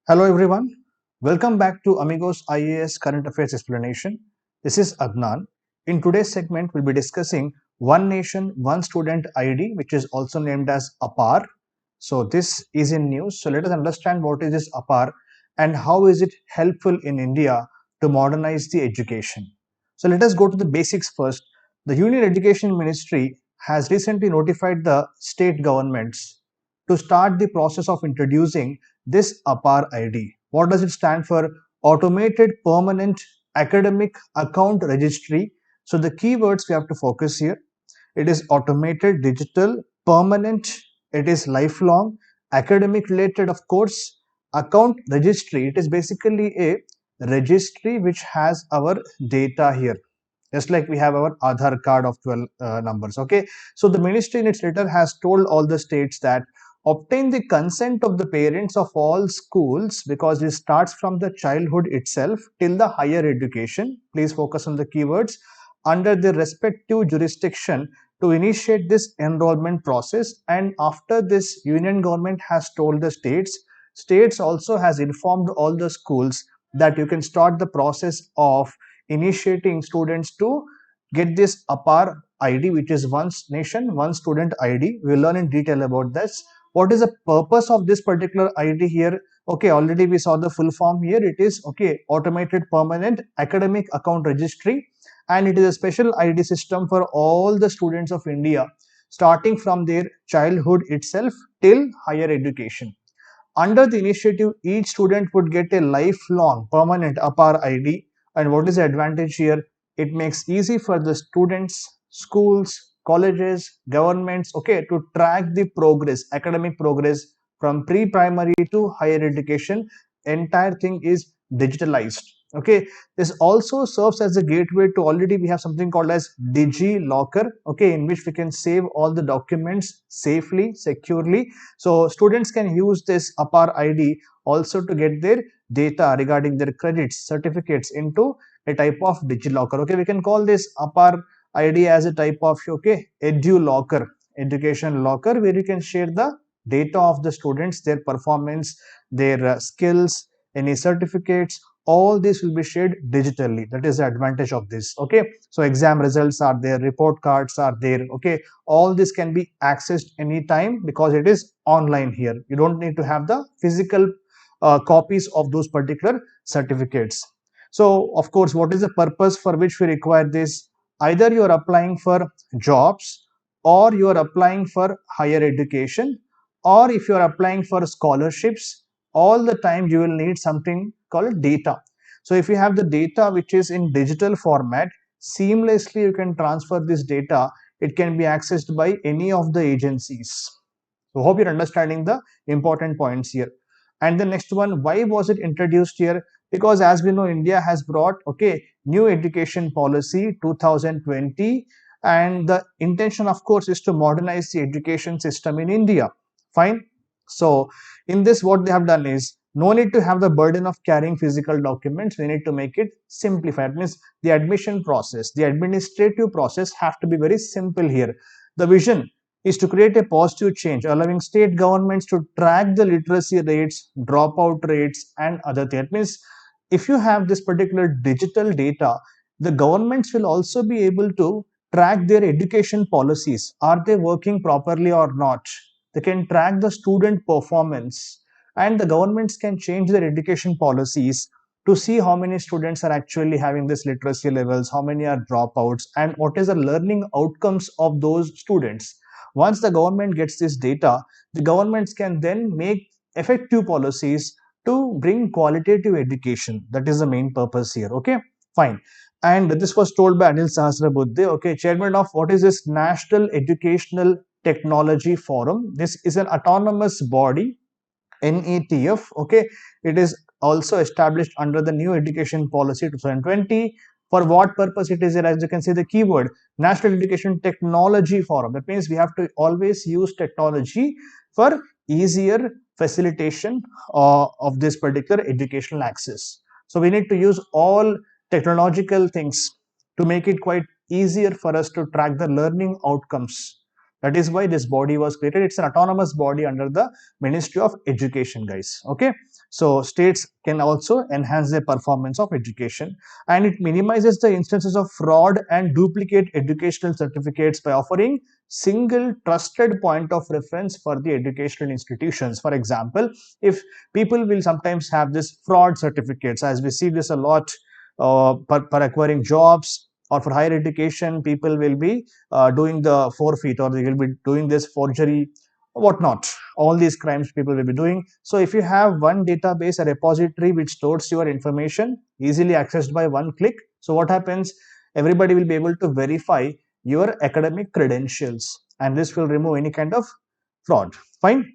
Hello everyone, welcome back to Amigos IAS Current Affairs Explanation. This is Adnan. In today's segment, we'll be discussing One Nation, One Student ID, which is also named as APAR. So this is in news. So let us understand what is this APAR and how is it helpful in India to modernize the education. So let us go to the basics first. The Union Education Ministry has recently notified the state governments to start the process of introducing this APAR ID. What does it stand for? Automated Permanent Academic Account Registry. So the keywords we have to focus here. It is automated, digital, permanent, it is lifelong, academic related, of course, account registry. It is basically a registry which has our data here. Just like we have our Aadhaar card of 12 numbers. Okay. So the ministry in its letter has told all the states that obtain the consent of the parents of all schools, because it starts from the childhood itself till the higher education. Please focus on the keywords under the respective jurisdiction to initiate this enrollment process. And after this, union government has told the states also has informed all the schools that you can start the process of initiating students to get this APAR ID, which is One Nation, One Student ID. We'll learn in detail about this. What is the purpose of this particular ID here? Okay, already we saw the full form here. It is okay, Automated Permanent Academic Account Registry, and it is a special ID system for all the students of India, starting from their childhood itself till higher education. Under the initiative, each student would get a lifelong permanent APAR ID. And what is the advantage here? It makes easy for the students, schools, colleges, governments, okay, to track the progress, academic progress from pre-primary to higher education. Entire thing is digitalized. Okay, this also serves as a gateway to, already we have something called as DigiLocker, okay, in which we can save all the documents safely, securely. So students can use this APAR ID also to get their data regarding their credits, certificates into a type of DigiLocker. Okay, we can call this APAR ID as a type of, okay, EduLocker, education locker, where you can share the data of the students, their performance, their skills, any certificates. All this will be shared digitally. That is the advantage of this. Okay, so exam results are there, report cards are there. Okay, all this can be accessed anytime because it is online here. You don't need to have the physical copies of those particular certificates. So of course, what is the purpose for which we require this? Either you are applying for jobs, or you are applying for higher education, or if you are applying for scholarships, all the time you will need something called data. So if you have the data which is in digital format, seamlessly you can transfer this data. It can be accessed by any of the agencies. So hope you're understanding the important points here. And the next one, why was it introduced here? Because as we know, India has brought, okay, new education policy 2020, and the intention of course is to modernize the education system in India. Fine. So in this, what they have done is, no need to have the burden of carrying physical documents. We need to make it simplified. It means the admission process, the administrative process have to be very simple here. The vision is to create a positive change, allowing state governments to track the literacy rates, dropout rates, and other things. It means if you have this particular digital data, the governments will also be able to track their education policies. Are they working properly or not? They can track the student performance, and the governments can change their education policies to see how many students are actually having this literacy levels, how many are dropouts, and what is the learning outcomes of those students. Once the government gets this data, the governments can then make effective policies to bring qualitative education. That is the main purpose here. Okay, fine. And this was told by Anil Sahasrabudhe, okay, chairman of what is this National Educational Technology Forum. This is an autonomous body, NETF. Okay, it is also established under the new education policy 2020. For what purpose it is here? As you can see, the keyword National Education Technology Forum. That means we have to always use technology for easier facilitation of this particular educational access. So we need to use all technological things to make it quite easier for us to track the learning outcomes. That is why this body was created. It's an autonomous body under the Ministry of Education, guys. Okay, So states can also enhance the performance of education, and it minimizes the instances of fraud and duplicate educational certificates by offering single trusted point of reference for the educational institutions. For example, if people will sometimes have this fraud certificates, as we see this a lot, for acquiring jobs or for higher education, people will be doing the forfeit, or they will be doing this forgery, whatnot. All these crimes people will be doing. So if you have one database, a repository which stores your information easily accessed by one click, so what happens, everybody will be able to verify your academic credentials, and this will remove any kind of fraud. Fine.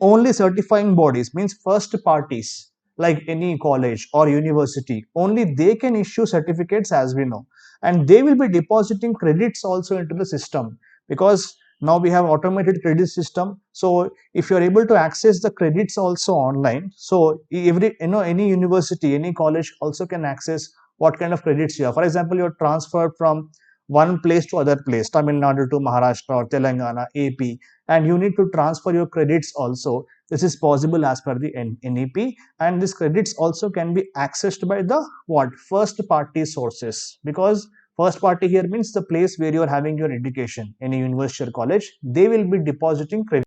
Only certifying bodies, means first parties like any college or university, only they can issue certificates, as we know, and they will be depositing credits also into the system, because now we have automated credit system. So if you are able to access the credits also online, so every, any university, any college also can access what kind of credits you have. For example, you're transferred from one place to other place, Tamil Nadu to Maharashtra or Telangana, AP, and you need to transfer your credits also. This is possible as per the NEP, and these credits also can be accessed by the what, first party sources, because first party here means the place where you are having your education, any university or college, they will be depositing credit.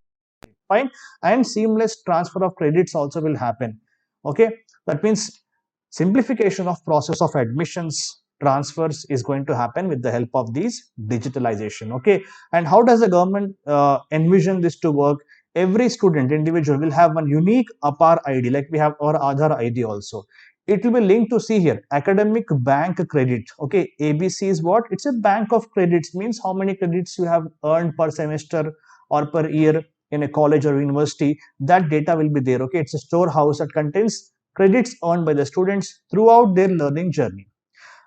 Fine. And seamless transfer of credits also will happen. Okay, that means simplification of process of admissions transfers is going to happen with the help of these digitalization. Okay, and how does the government envision this to work? Every student individual will have one unique APAR ID, like we have our Aadhaar ID also. It will be linked to, see here, academic bank credit. Okay, ABC is what, it's a bank of credits, means how many credits you have earned per semester or per year in a college or university. That data will be there. Okay, it's a storehouse that contains credits earned by the students throughout their learning journey.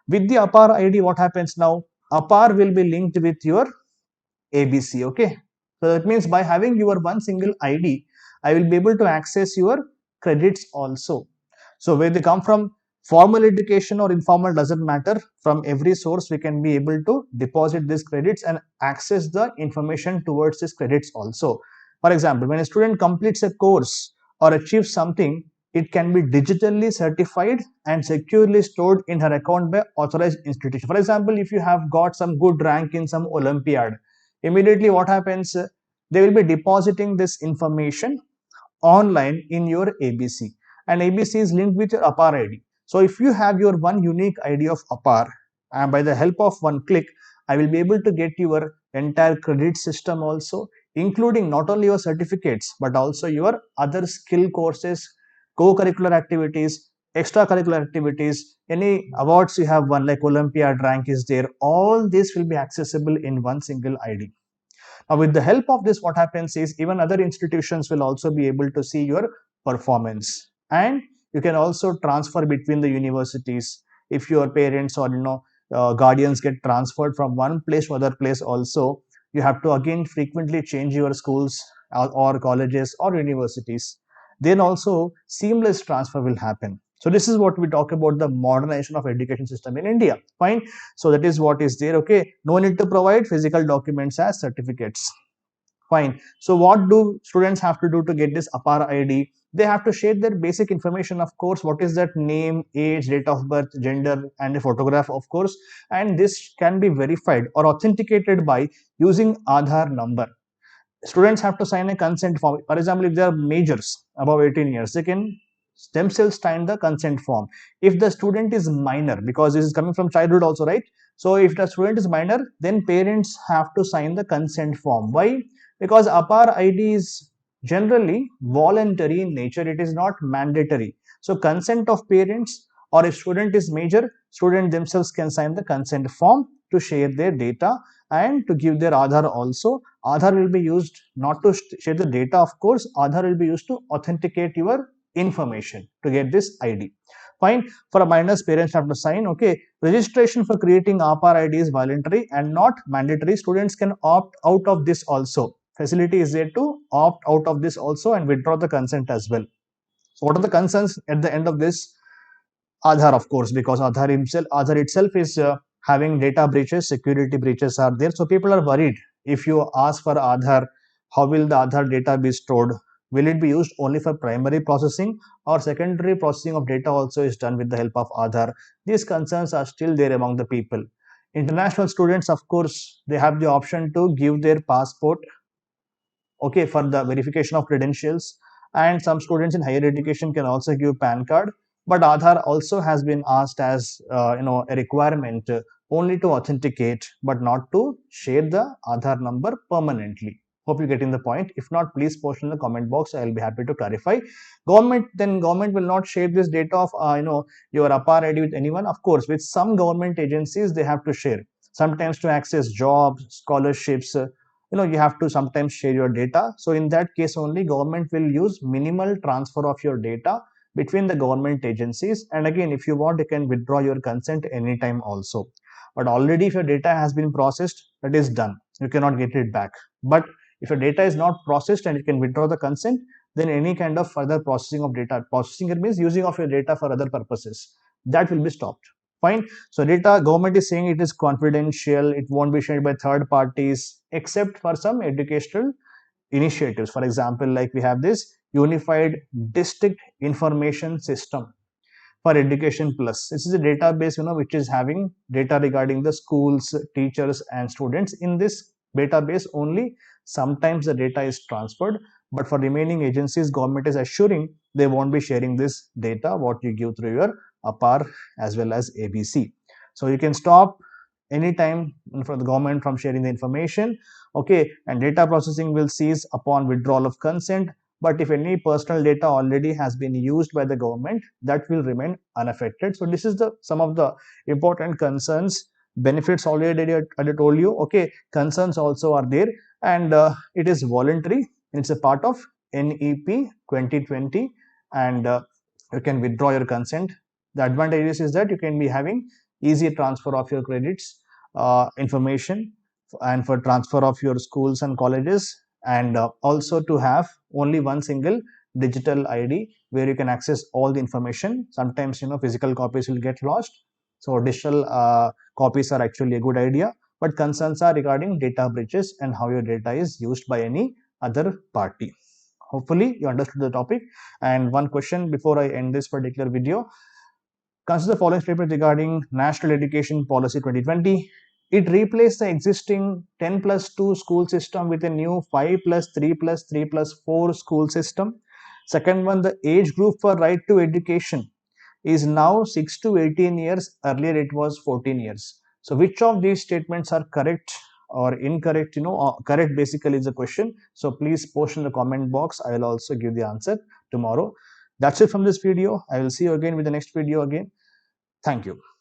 With the APAR ID, what happens now? APAR will be linked with your ABC. Okay, so that means by having your one single ID, I will be able to access your credits also. So where they come from, formal education or informal, doesn't matter. From every source, we can be able to deposit these credits and access the information towards these credits also. For example, when a student completes a course or achieves something, it can be digitally certified and securely stored in her account by authorized institution. For example, if you have got some good rank in some Olympiad, immediately what happens? They will be depositing this information online in your ABC, and ABC is linked with your APAR ID. So if you have your one unique ID of APAR, and by the help of one click, I will be able to get your entire credit system also, including not only your certificates but also your other skill courses, co-curricular activities, extracurricular activities, any awards you have won like Olympiad rank is there. All this will be accessible in one single ID. Now, with the help of this, what happens is even other institutions will also be able to see your performance, and you can also transfer between the universities. If your parents or guardians get transferred from one place to other place, also you have to again frequently change your schools or colleges or universities. Then also seamless transfer will happen. So this is what we talk about the modernization of education system in India. Fine. So that is what is there. Okay, no need to provide physical documents as certificates. Fine. So what do students have to do to get this APAR ID? They have to share their basic information, of course. What is that? Name, age, date of birth, gender, and a photograph, of course. And this can be verified or authenticated by using Aadhaar number. Students have to sign a consent form. For example, if they are majors above 18 years, they can themselves sign the consent form. If the student is minor, because this is coming from childhood also, right? So if the student is minor, then parents have to sign the consent form. Why? Because APAR ID is generally voluntary in nature, it is not mandatory. So consent of parents, or if student is major, student themselves can sign the consent form to share their data and to give their Aadhaar also. Aadhaar will be used not to share the data, of course. Aadhaar will be used to authenticate your information to get this ID. Fine. For a minors, parents have to sign. Okay. Registration for creating APAR ID is voluntary and not mandatory. Students can opt out of this also. Facility is there to opt out of this also and withdraw the consent as well. So what are the concerns at the end of this? Aadhaar, of course, because Aadhaar itself is having data breaches, security breaches are there. So people are worried. If you ask for Aadhaar, how will the Aadhaar data be stored? Will it be used only for primary processing, or secondary processing of data also is done with the help of Aadhaar? These concerns are still there among the people. International students, of course, they have the option to give their passport, okay, for the verification of credentials, and some students in higher education can also give PAN card. But Aadhaar also has been asked as a requirement, only to authenticate but not to share the Aadhaar number permanently. Hope you're getting the point. If not, please post in the comment box, I'll be happy to clarify. Government will not share this data of your APAR ID with anyone. Of course, with some government agencies they have to share, sometimes to access jobs, scholarships, you have to sometimes share your data. So in that case only, government will use minimal transfer of your data between the government agencies. And again, if you want, you can withdraw your consent anytime also. But already if your data has been processed, that is done, you cannot get it back. But if your data is not processed and you can withdraw the consent, then any kind of further processing of data, processing it means using of your data for other purposes, that will be stopped. Fine. So data, government is saying it is confidential, it won't be shared by third parties except for some educational initiatives. For example, like we have this Unified District Information System for Education Plus. This is a database, which is having data regarding the schools, teachers, and students. In this database only, sometimes the data is transferred, but for remaining agencies, government is assuring they won't be sharing this data, what you give through your APAR as well as ABC. So you can stop anytime for the government from sharing the information, okay, and data processing will cease upon withdrawal of consent. But if any personal data already has been used by the government, that will remain unaffected. So this is the some of the important concerns. Benefits already I told you, okay, concerns also are there. And it is voluntary, it's a part of NEP 2020, and you can withdraw your consent. The advantages is that you can be having easy transfer of your credits, information, and for transfer of your schools and colleges, and also to have only one single digital ID where you can access all the information. Sometimes physical copies will get lost, so digital copies are actually a good idea. But concerns are regarding data breaches and how your data is used by any other party. Hopefully you understood the topic. And one question before I end this particular video: consider the following statement regarding National Education Policy 2020. It replaced the existing 10 plus 2 school system with a new 5 plus 3 plus 3 plus 4 school system. Second one, the age group for right to education is now 6 to 18 years. Earlier it was 14 years. So which of these statements are correct or incorrect? Correct basically is the question. So please post in the comment box. I will also give the answer tomorrow. That's it from this video. I will see you again with the next video again. Thank you.